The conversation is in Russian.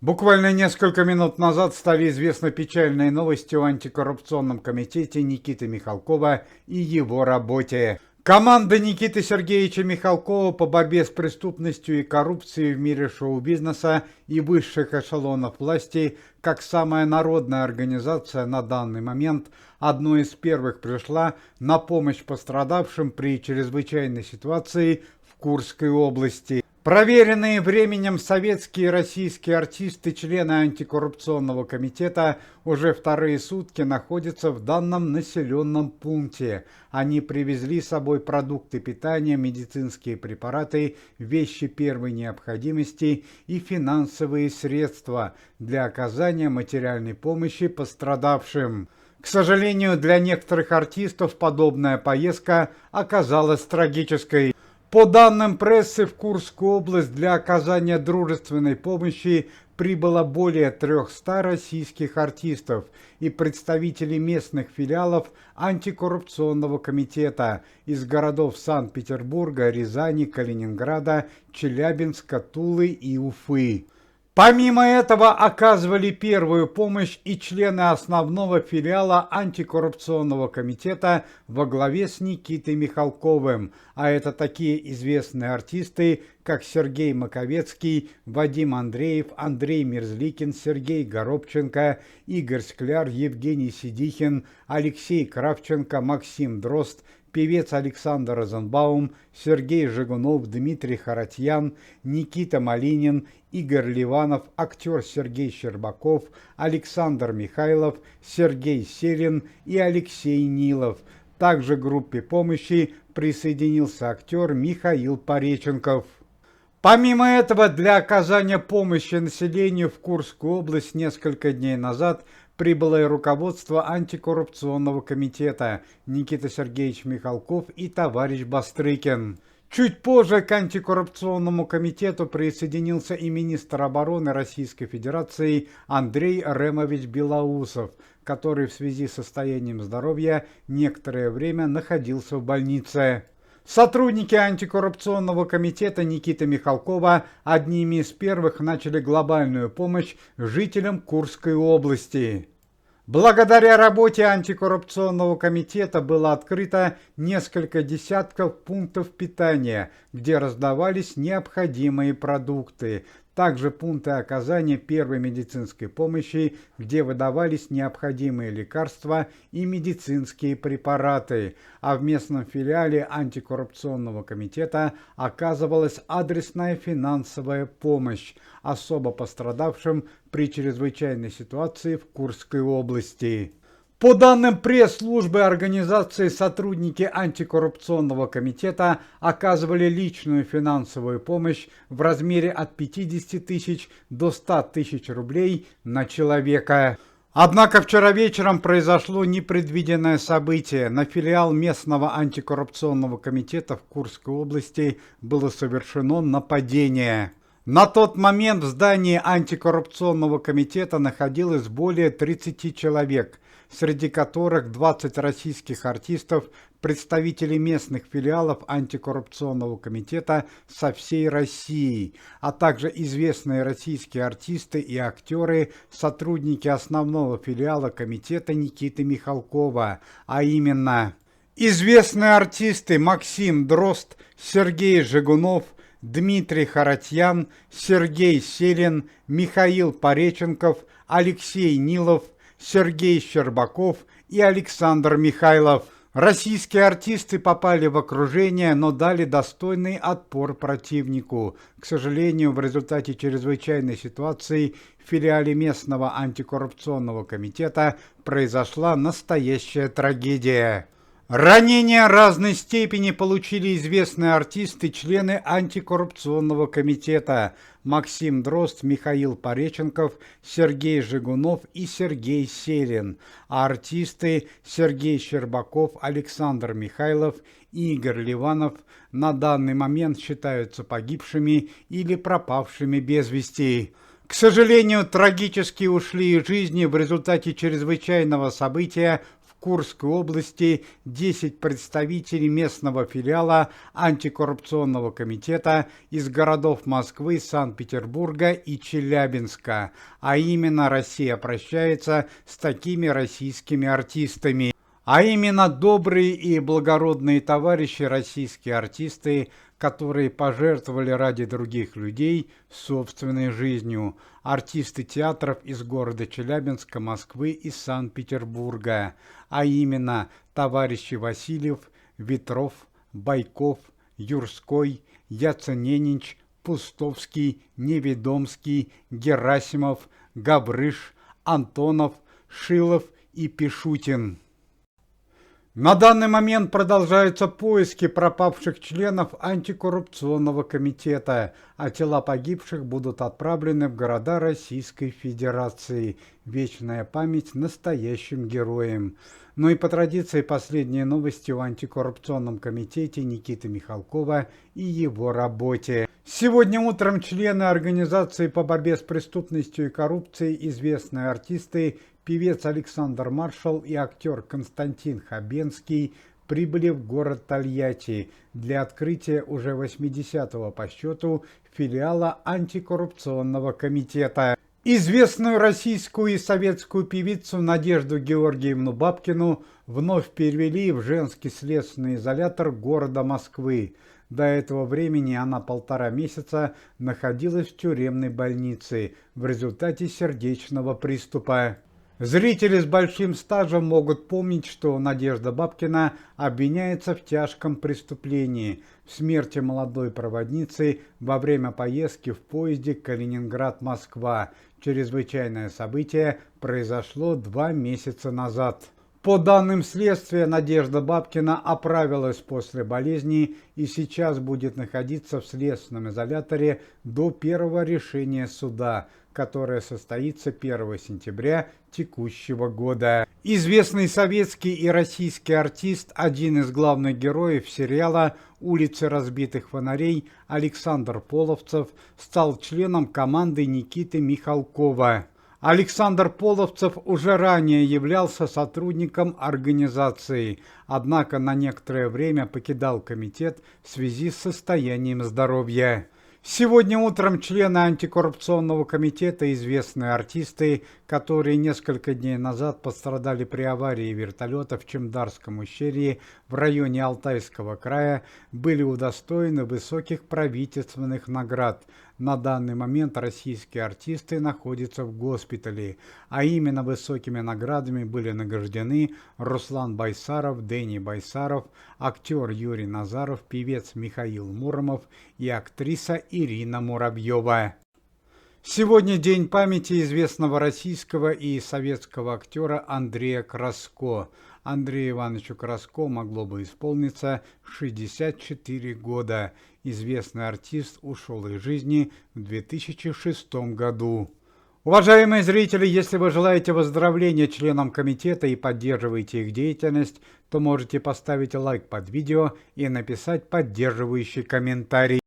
Буквально несколько минут назад стали известны печальные новости о антикоррупционном комитете Никиты Михалкова и его работе. Команда Никиты Сергеевича Михалкова по борьбе с преступностью и коррупцией в мире шоу-бизнеса и высших эшелонов власти, как самая народная организация на данный момент, одной из первых пришла на помощь пострадавшим при чрезвычайной ситуации в Курской области. Проверенные временем советские и российские артисты, члены антикоррупционного комитета, уже вторые сутки находятся в данном населенном пункте. Они привезли с собой продукты питания, медицинские препараты, вещи первой необходимости и финансовые средства для оказания материальной помощи пострадавшим. К сожалению, для некоторых артистов подобная поездка оказалась трагической. По данным прессы, в Курскую область для оказания дружественной помощи прибыло более 300 российских артистов и представителей местных филиалов антикоррупционного комитета из городов Санкт-Петербурга, Рязани, Калининграда, Челябинска, Тулы и Уфы. Помимо этого оказывали первую помощь и члены основного филиала антикоррупционного комитета во главе с Никитой Михалковым, а это такие известные артисты, как Сергей Маковецкий, Вадим Андреев, Андрей Мерзликин, Сергей Горобченко, Игорь Скляр, Евгений Сидихин, Алексей Кравченко, Максим Дрозд, певец Александр Розенбаум, Сергей Жигунов, Дмитрий Харатьян, Никита Малинин, Игорь Ливанов, актер Сергей Щербаков, Александр Михайлов, Сергей Селин и Алексей Нилов. Также к группе помощи присоединился актер Михаил Пореченков. Помимо этого, для оказания помощи населению в Курскую область несколько дней назад прибыло и руководство антикоррупционного комитета Никита Сергеевич Михалков и товарищ Бастрыкин. Чуть позже к антикоррупционному комитету присоединился и министр обороны Российской Федерации Андрей Ремович Белоусов, который в связи с состоянием здоровья некоторое время находился в больнице. Сотрудники антикоррупционного комитета Никиты Михалкова одними из первых начали глобальную помощь жителям Курской области. Благодаря работе антикоррупционного комитета было открыто несколько десятков пунктов питания, где раздавались необходимые продукты. Также пункты оказания первой медицинской помощи, где выдавались необходимые лекарства и медицинские препараты. А в местном филиале антикоррупционного комитета оказывалась адресная финансовая помощь особо пострадавшим при чрезвычайной ситуации в Курской области. По данным пресс-службы организации, сотрудники антикоррупционного комитета оказывали личную финансовую помощь в размере от 50 тысяч до 100 тысяч рублей на человека. Однако вчера вечером произошло непредвиденное событие. На филиал местного антикоррупционного комитета в Курской области было совершено нападение. На тот момент в здании антикоррупционного комитета находилось более 30 человек, среди которых 20 российских артистов, представители местных филиалов антикоррупционного комитета со всей России, а также известные российские артисты и актеры, сотрудники основного филиала комитета Никиты Михалкова, а именно известные артисты Максим Дрозд, Сергей Жигунов, Дмитрий Харатьян, Сергей Селин, Михаил Пореченков, Алексей Нилов, Сергей Щербаков и Александр Михайлов. Российские артисты попали в окружение, но дали достойный отпор противнику. К сожалению, в результате чрезвычайной ситуации в филиале местного антикоррупционного комитета произошла настоящая трагедия. Ранения разной степени получили известные артисты, члены антикоррупционного комитета Максим Дрозд, Михаил Пореченков, Сергей Жигунов и Сергей Селин, а артисты Сергей Щербаков, Александр Михайлов и Игорь Ливанов на данный момент считаются погибшими или пропавшими без вести. К сожалению, трагически ушли из жизни в результате чрезвычайного события в Курской области 10 представителей местного филиала антикоррупционного комитета из городов Москвы, Санкт-Петербурга и Челябинска. А именно, Россия прощается с такими российскими артистами. А именно, добрые и благородные товарищи, российские артисты, которые пожертвовали ради других людей собственной жизнью. Артисты театров из города Челябинска, Москвы и Санкт-Петербурга. А именно, товарищи Васильев, Ветров, Байков, Юрской, Яцененич, Пустовский, Неведомский, Герасимов, Гаврыш, Антонов, Шилов и Пишутин. На данный момент продолжаются поиски пропавших членов антикоррупционного комитета, а тела погибших будут отправлены в города Российской Федерации. Вечная память настоящим героям. Ну и по традиции последние новости о антикоррупционном комитете Никиты Михалкова и его работе. Сегодня утром члены Организации по борьбе с преступностью и коррупцией, известные артисты, певец Александр Маршал и актер Константин Хабенский прибыли в город Тольятти для открытия уже 80-го по счету филиала антикоррупционного комитета. Известную российскую и советскую певицу Надежду Георгиевну Бабкину вновь перевели в женский следственный изолятор города Москвы. До этого времени она 1,5 месяца находилась в тюремной больнице в результате сердечного приступа. Зрители с большим стажем могут помнить, что Надежда Бабкина обвиняется в тяжком преступлении в смерти молодой проводницы во время поездки в поезде Калининград-Москва. Чрезвычайное событие произошло 2 месяца назад. По данным следствия, Надежда Бабкина оправилась после болезни и сейчас будет находиться в следственном изоляторе до первого решения суда, которое состоится 1 сентября текущего года. Известный советский и российский артист, один из главных героев сериала «Улицы разбитых фонарей» Александр Половцев стал членом команды Никиты Михалкова. Александр Половцев уже ранее являлся сотрудником организации, однако на некоторое время покидал комитет в связи с состоянием здоровья. Сегодня утром члены антикоррупционного комитета, известные артисты, которые несколько дней назад пострадали при аварии вертолета в Чемдарском ущелье в районе Алтайского края, были удостоены высоких правительственных наград. На данный момент российские артисты находятся в госпитале, а именно высокими наградами были награждены Руслан Байсаров, Дени Байсаров, актер Юрий Назаров, певец Михаил Муромов и актриса Ирина Муравьева. Сегодня день памяти известного российского и советского актера Андрея Краско. Андрею Ивановичу Краско могло бы исполниться 64 года. Известный артист ушел из жизни в 2006 году. Уважаемые зрители, если вы желаете выздоровления членам комитета и поддерживаете их деятельность, то можете поставить лайк под видео и написать поддерживающий комментарий.